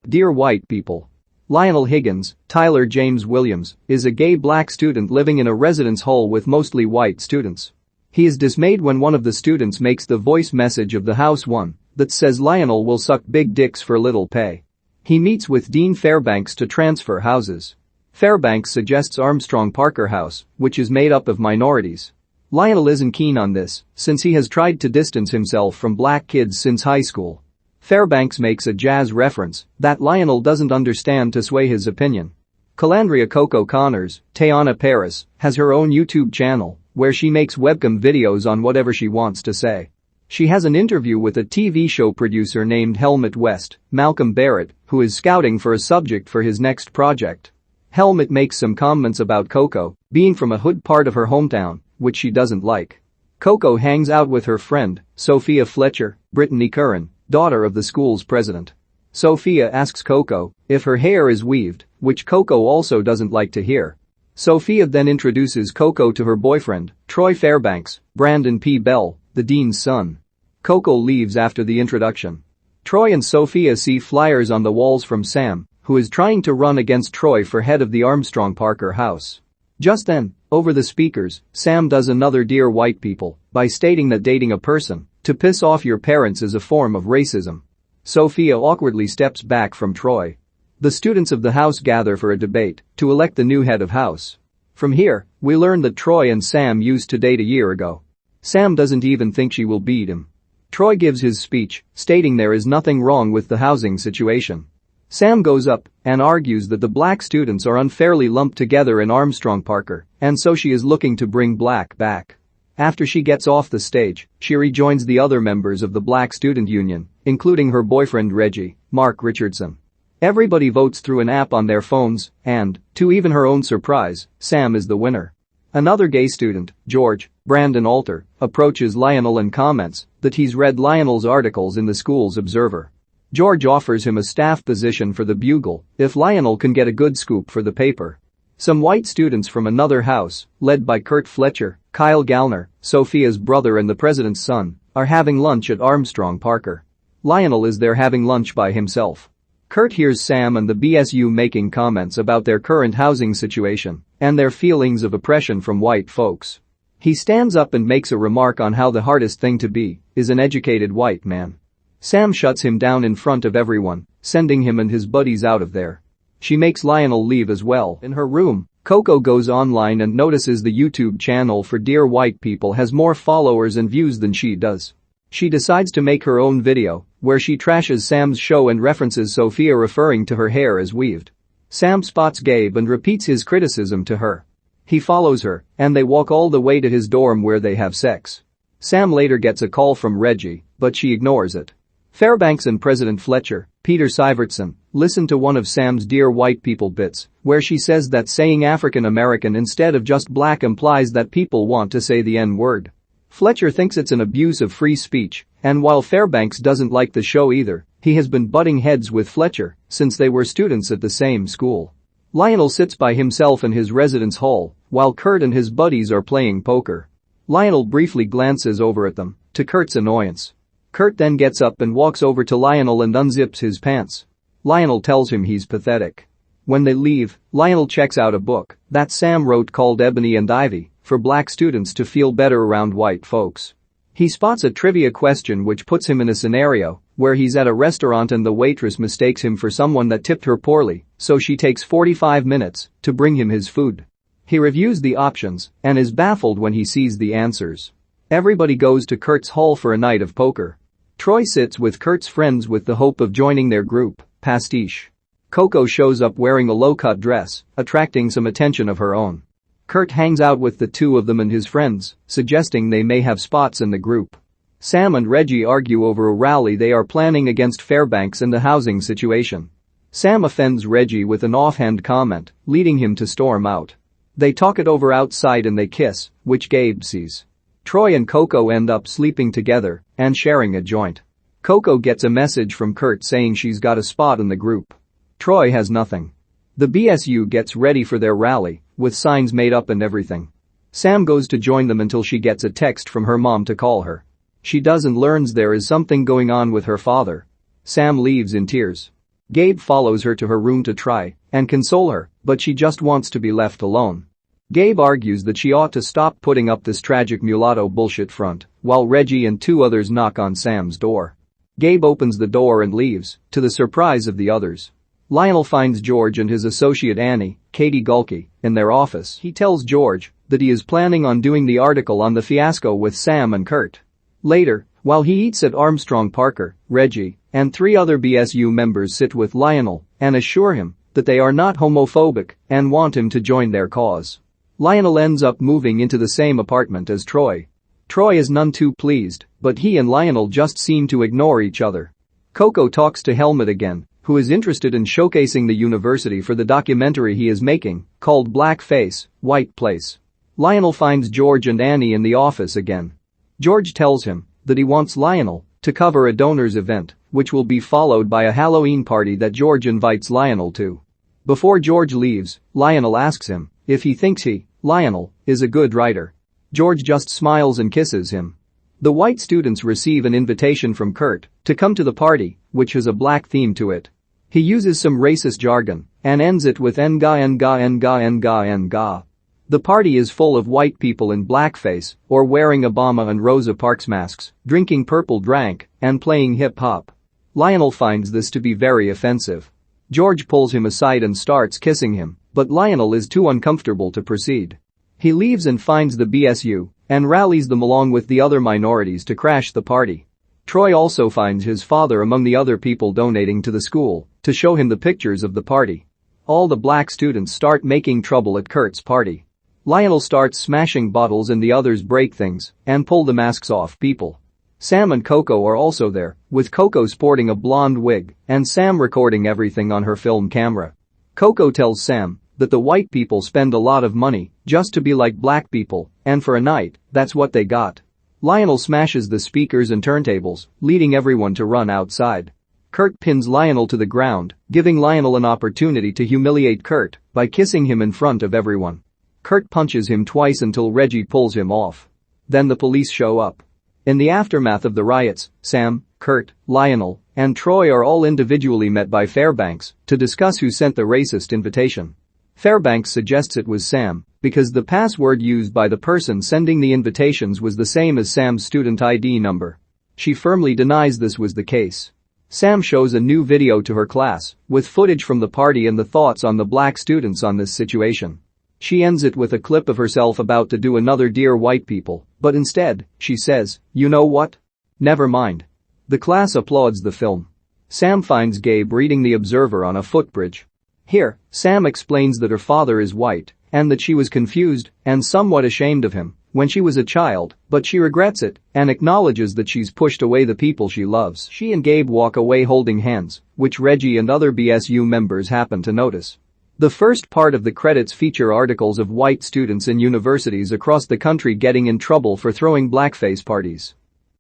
Dear white people. Lionel Higgins, Tyler James Williams, is a gay black student living in a residence hall with mostly white students. He is dismayed when one of the students makes the voice message of the house one that says Lionel will suck big dicks for little pay. He meets with Dean Fairbanks to transfer houses. Fairbanks suggests Armstrong Parker House, which is made up of minorities. Lionel isn't keen on this, since he has tried to distance himself from black kids since high school. Fairbanks makes a jazz reference that Lionel doesn't understand to sway his opinion. Calandria Coco Connors, Teyonah Parris, has her own YouTube channel where she makes webcam videos on whatever she wants to say. She has an interview with a TV show producer named Helmut West, Malcolm Barrett, who is scouting for a subject for his next project. Helmut makes some comments about Coco being from a hood part of her hometown, which she doesn't like. Coco hangs out with her friend, Sophia Fletcher, Brittany Curran, daughter of the school's president. Sophia asks Coco if her hair is weaved, which Coco also doesn't like to hear. Sophia then introduces Coco to her boyfriend, Troy Fairbanks, Brandon P. Bell, the dean's son. Coco leaves after the introduction. Troy and Sophia see flyers on the walls from Sam, who is trying to run against Troy for head of the Armstrong Parker House. Just then, over the speakers, Sam does another Dear White People by stating that dating a person to piss off your parents is a form of racism. Sophia awkwardly steps back from Troy. The students of the house gather for a debate to elect the new head of house. From here, we learn that Troy and Sam used to date a year ago. Sam doesn't even think she will beat him. Troy gives his speech, stating there is nothing wrong with the housing situation. Sam goes up and argues that the black students are unfairly lumped together in Armstrong Parker, and so she is looking to bring black back. After she gets off the stage, she rejoins the other members of the Black Student Union, including her boyfriend Reggie, Marque Richardson. Everybody votes through an app on their phones, and, to even her own surprise, Sam is the winner. Another gay student, George, Brandon Alter, approaches Lionel and comments that he's read Lionel's articles in the school's Observer. George offers him a staff position for the Bugle if Lionel can get a good scoop for the paper. Some white students from another house, led by Kurt Fletcher, Kyle Gallner, Sophia's brother and the president's son, are having lunch at Armstrong Parker. Lionel is there having lunch by himself. Kurt hears Sam and the BSU making comments about their current housing situation and their feelings of oppression from white folks. He stands up and makes a remark on how the hardest thing to be is an educated white man. Sam shuts him down in front of everyone, sending him and his buddies out of there. She makes Lionel leave as well. In her room, Coco goes online and notices the YouTube channel for Dear White People has more followers and views than she does. She decides to make her own video, where she trashes Sam's show and references Sophia referring to her hair as weaved. Sam spots Gabe and repeats his criticism to her. He follows her, and they walk all the way to his dorm where they have sex. Sam later gets a call from Reggie, but she ignores it. Fairbanks and President Fletcher, Peter Syvertsen, listen to one of Sam's Dear White People bits, where she says that saying African American instead of just black implies that people want to say the N-word. Fletcher thinks it's an abuse of free speech, and while Fairbanks doesn't like the show either, he has been butting heads with Fletcher since they were students at the same school. Lionel sits by himself in his residence hall, while Kurt and his buddies are playing poker. Lionel briefly glances over at them, to Kurt's annoyance. Kurt then gets up and walks over to Lionel and unzips his pants. Lionel tells him he's pathetic. When they leave, Lionel checks out a book that Sam wrote called Ebony and Ivy for black students to feel better around white folks. He spots a trivia question which puts him in a scenario where he's at a restaurant and the waitress mistakes him for someone that tipped her poorly, so she takes 45 minutes to bring him his food. He reviews the options and is baffled when he sees the answers. Everybody goes to Kurt's hall for a night of poker. Troy sits with Kurt's friends with the hope of joining their group, Pastiche. Coco shows up wearing a low-cut dress, attracting some attention of her own. Kurt hangs out with the two of them and his friends, suggesting they may have spots in the group. Sam and Reggie argue over a rally they are planning against Fairbanks and the housing situation. Sam offends Reggie with an offhand comment, leading him to storm out. They talk it over outside and they kiss, which Gabe sees. Troy and Coco end up sleeping together and sharing a joint. Coco gets a message from Kurt saying she's got a spot in the group. Troy has nothing. The BSU gets ready for their rally, with signs made up and everything. Sam goes to join them until she gets a text from her mom to call her. She does and learns there is something going on with her father. Sam leaves in tears. Gabe follows her to her room to try and console her, but she just wants to be left alone. Gabe argues that she ought to stop putting up this tragic mulatto bullshit front, while Reggie and two others knock on Sam's door. Gabe opens the door and leaves, to the surprise of the others. Lionel finds George and his associate Annie, Katie Gulke, in their office. He tells George that he is planning on doing the article on the fiasco with Sam and Kurt. Later, while he eats at Armstrong, Parker, Reggie, and three other BSU members sit with Lionel and assure him that they are not homophobic and want him to join their cause. Lionel ends up moving into the same apartment as Troy. Troy is none too pleased, but he and Lionel just seem to ignore each other. Coco talks to Helmut again, who is interested in showcasing the university for the documentary he is making, called Black Face, White Place. Lionel finds George and Annie in the office again. George tells him that he wants Lionel to cover a donors event, which will be followed by a Halloween party that George invites Lionel to. Before George leaves, Lionel asks him if he thinks Lionel, is a good writer. George just smiles and kisses him. The white students receive an invitation from Kurt to come to the party, which has a black theme to it. He uses some racist jargon and ends it with Nga Nga Nga Nga Nga. The party is full of white people in blackface or wearing Obama and Rosa Parks masks, drinking purple drank, and playing hip-hop. Lionel finds this to be very offensive. George pulls him aside and starts kissing him, but Lionel is too uncomfortable to proceed. He leaves and finds the BSU and rallies them along with the other minorities to crash the party. Troy also finds his father among the other people donating to the school to show him the pictures of the party. All the black students start making trouble at Kurt's party. Lionel starts smashing bottles and the others break things and pull the masks off people. Sam and Coco are also there, with Coco sporting a blonde wig and Sam recording everything on her film camera. Coco tells Sam that the white people spend a lot of money just to be like black people, and for a night, that's what they got. Lionel smashes the speakers and turntables, leading everyone to run outside. Kurt pins Lionel to the ground, giving Lionel an opportunity to humiliate Kurt by kissing him in front of everyone. Kurt punches him twice until Reggie pulls him off. Then the police show up. In the aftermath of the riots, Sam, Kurt, Lionel, and Troy are all individually met by Fairbanks to discuss who sent the racist invitation. Fairbanks suggests it was Sam because the password used by the person sending the invitations was the same as Sam's student ID number. She firmly denies this was the case. Sam shows a new video to her class with footage from the party and the thoughts on the black students on this situation. She ends it with a clip of herself about to do another Dear White People, but instead, she says, "You know what? Never mind." The class applauds the film. Sam finds Gabe reading The Observer on a footbridge. Here, Sam explains that her father is white and that she was confused and somewhat ashamed of him when she was a child, but she regrets it and acknowledges that she's pushed away the people she loves. She and Gabe walk away holding hands, which Reggie and other BSU members happen to notice. The first part of the credits feature articles of white students in universities across the country getting in trouble for throwing blackface parties.